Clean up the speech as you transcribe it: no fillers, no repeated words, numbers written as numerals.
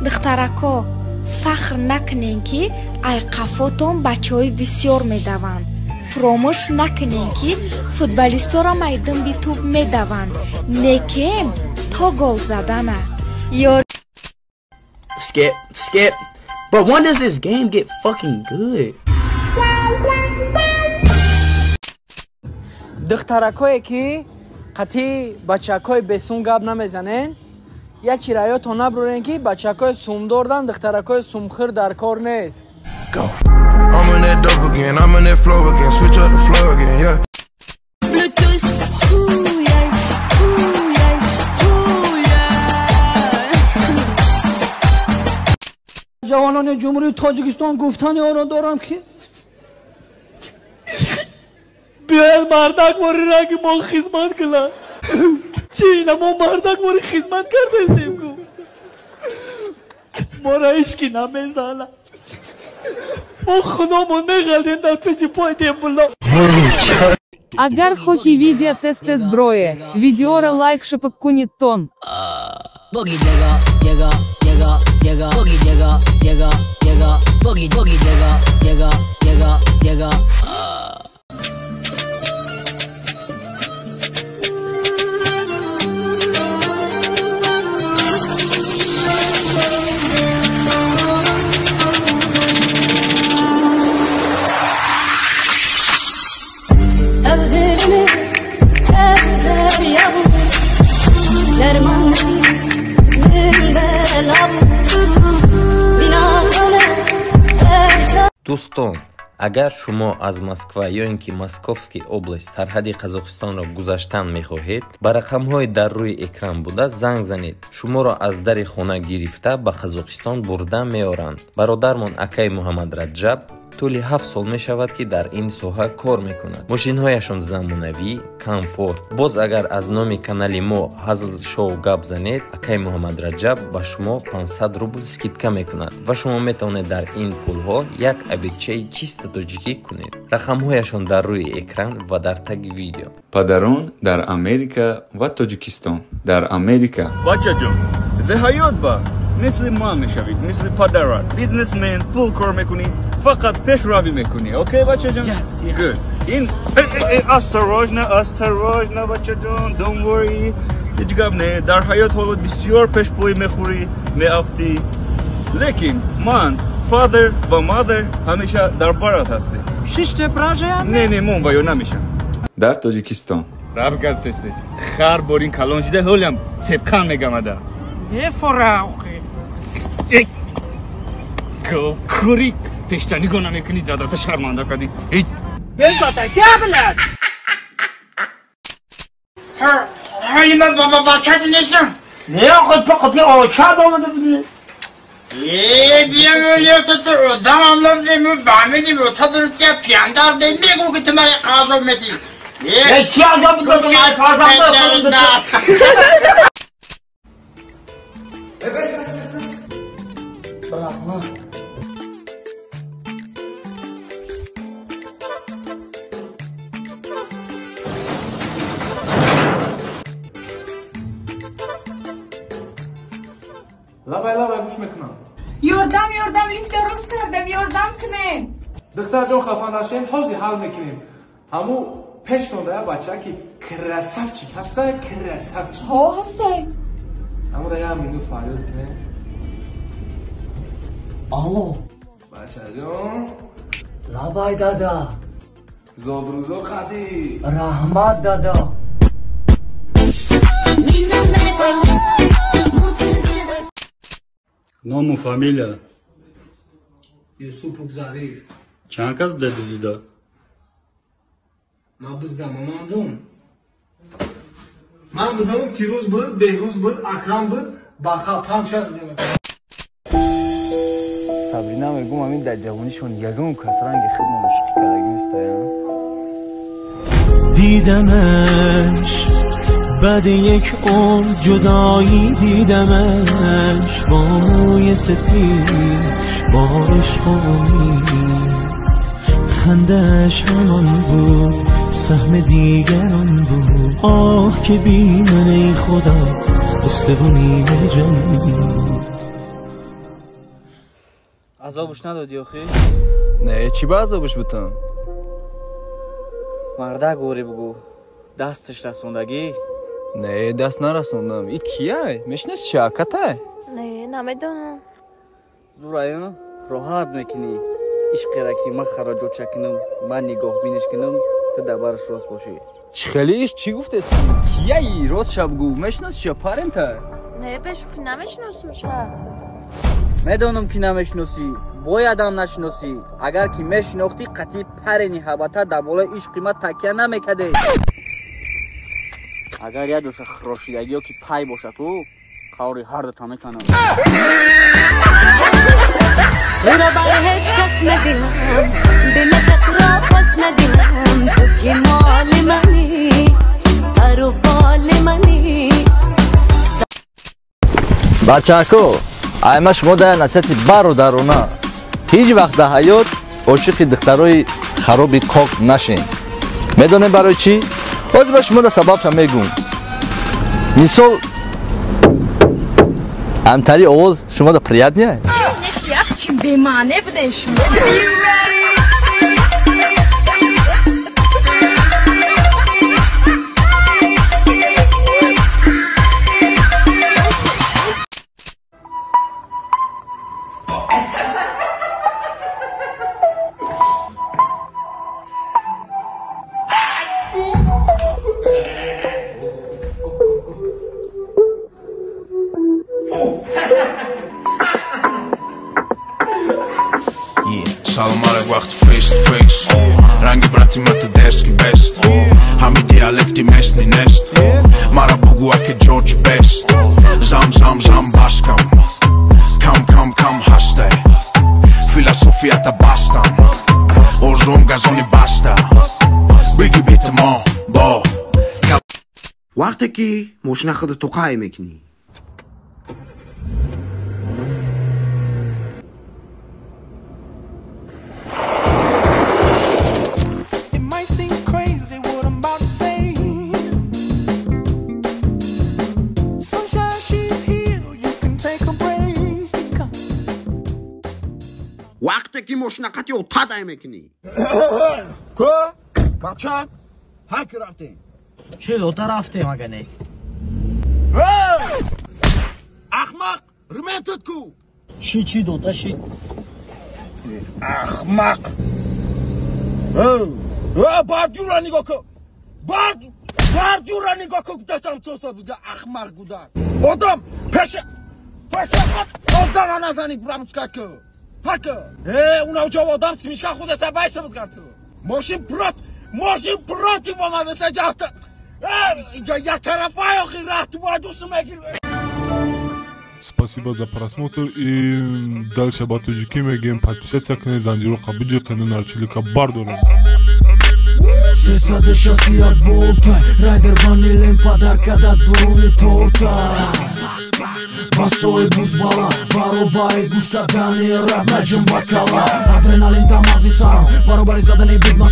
دخترکا فخر نکنین که ای قفاتون بچه‌های بسیار میدوند. فراموش نکنین که فوتبالیستا را میدان بی توپ میدوند. لیکن تا گل زدنه یا Skip. But when does this game get fucking good? دخترکایی که قطعی بچکای بسون گب نمیزنن یکی رایاتو نبرورن که بچکای سوم داردن دخترکای سومخیر در کار نیست. Go. I'm on that dope again, I'm on that flow again, switch up the flow again, yeah. جوانان جمهوری تاجیکستان گفتن آن دارم که بیاید مردک ماری رنگ ما خدمت کنن. چی اینا ما مردک ماری خدمت کردیم گو ما را هیچکی نمیزنن. ما خودمون میغلدیم در پیش پای دیمبولا. Agar hochi видео тесты зброи, видео лайк шепок кунит тон. Boogie llega, boogie llega, boogie llega. دوستان اگر شما از مسکو یا اینکه ماسکوفسکی область سرحد قزاقستان را گذشتن میخواهید به رقم‌های در روی اکران بوده زنگ زنید. شما را از در خانه گرفته به قزاقستان برده میارند. برادرمان اکای محمد رجب طول 7 سال می شود که در این ساحه کار میکند. ماشین هایشان زمانوی، کامفورت. باز اگر از نام کانال ما هزل شو گپ زنید اکای محمد رجب به شما 500 روبل سکیدکا میکند و شما میتوانید در این پول ها یک ابیچه چیست تاجیکی کنید. رقم هایشان در روی اکران و در تگ ویدیو. پدران در امریکا و تاجیکستان. در امریکا بچه جون به حیات با مثل ما میشوید، مثل پدرات بیزنسمن پول کار میکنی فقط پیشروی میکنی. اوکی بچه جان؟ Good. این استراژنا بچه جان don't worry هیچ گپ نه. در حیات حالت بسیار پیش پوی میخوری میافتی لیکن من فادر و مادر همیشه در بارات هستی. شش برانجه هم؟ نه من باید نمیشم. در تاجیکستان راب کرد است خر بورین کلان شده هولم سبخان میگم ادا یه فراخی کوری پشتانی گونه میکنی دادا شرمنده کردی. بزاته که بلد هایی من بچه نیستم. نه خود پا قطعی آچاد آمده بودی بیام یه تو دام لفظی بهمیدیم رو تا درستی پیاندار دی میگو که تمہاری قاضو میدی یه چی آزا بکن تمہاری فازم بس برحمه لابا گوش میکنم. یاردم لیست درست کردم یاردم کنین. دختر جان خفه نشین حوزی حل میکنیم. همو پیشنهاد بچه که کراسافچی هسته کراسافچی. ها هسته. همو را یه میلیون فریاد کنه. آلو. بچه جان. لابای دادا. زابروزو خدی. رحمت دادا. نام و فامیلیا یوسف ظریف. چند کس در دیزیده؟ من بودم پیروز بود، بهروز بود، اکرم بود، باخا 5 از بودم. سابرینا میگم همین در جوانیشون یگان کسرانگ خدمت مشقی کردگی نیسته یا دیدمش بعد یک عمر جدایی دیدمش با موی سفید با عشق و امید خنده‌اش همان بود سهم دیگران بود آه که بی من ای خدا استوانی جان بود азобуш надодӣ охӣ? Не, чӣ ба азобуш бутам? Марда гӯри бугӯ. Дасташ расондагӣ? Не, даст нарасондам. И кияй? Мешнаси Шавкатай? Не, намедонам. Зураю, роҳат мекунӣ. Ишқера ки ман хароҷотша кунам, ман нигоҳбиниш кунам, ту дар бараш рост бошӣ. Чӣ хеле иш чӣ гуфтест? Кияй? Ростша бигӯ. Мешнаси ша парентай? Не, бешухи намешиносим ша. Медонам ки намешиносӣ. Боядам нашиносӣ. Агар ки мешинохтӣ, қатъи парени ҳабата дар болои ишқи ман такя намекардӣ. Агар як ҷоша хирошидагиё ки пай бошаду, қаври ҳардата мекунам. Ura bari hech kas nediham, dili taqro pas nediham, tu ki moli mani, taru poli mani. Бачако, айма шумо дар насиҳати бародарона ҳеҷ вақт дар ҳаёт ошиқи духтарои хароби қоқ нашен. Медонед барои чӣ? ҳозир ба шумо дар сабабша мегӯм. Мисол амтари овоз шумо дар приятния? Якчим бемаъне буден шумо. Salam alek vaqti face to face Rangi brati mate deski best Hami dialekti mesni nest Mara bugu ake George best Zam zam zam baskam Kam hasta Filosofiyata bastam Orzum gazoni basta Bigi bitmo bo وقتی که ماشین خودتو قایم میکنی وقتی که ماشین خودتو قایم میکنی کو بچه ها کی رفتین چی لوتا رفتیم اگه نه احمق رمتت کو چی دوتا چی احمق باردیو را نگاه کن باردیو را نگاه کن دستم توسا بوده احمق بودن آدم پشه آدم نزنی برام سکت که پاکه اونا جواب آدم سمیشکن خودت بایسته بزگرد ماشین پراتی با مدرسه جهت اینجا یک طرف آخی رخت باید دوستو مگیر. Спасибо за просмотр и дальше батуджики мегем подписаться к ней Занжирока биджика на началика бардора. Сесаде шасти от волта Райдер ванилен подарка да дуруни торта Басои бузбала Баробари гушка дани раб наҷм бакала Адреналин тамази сарам Баробари задани бигмас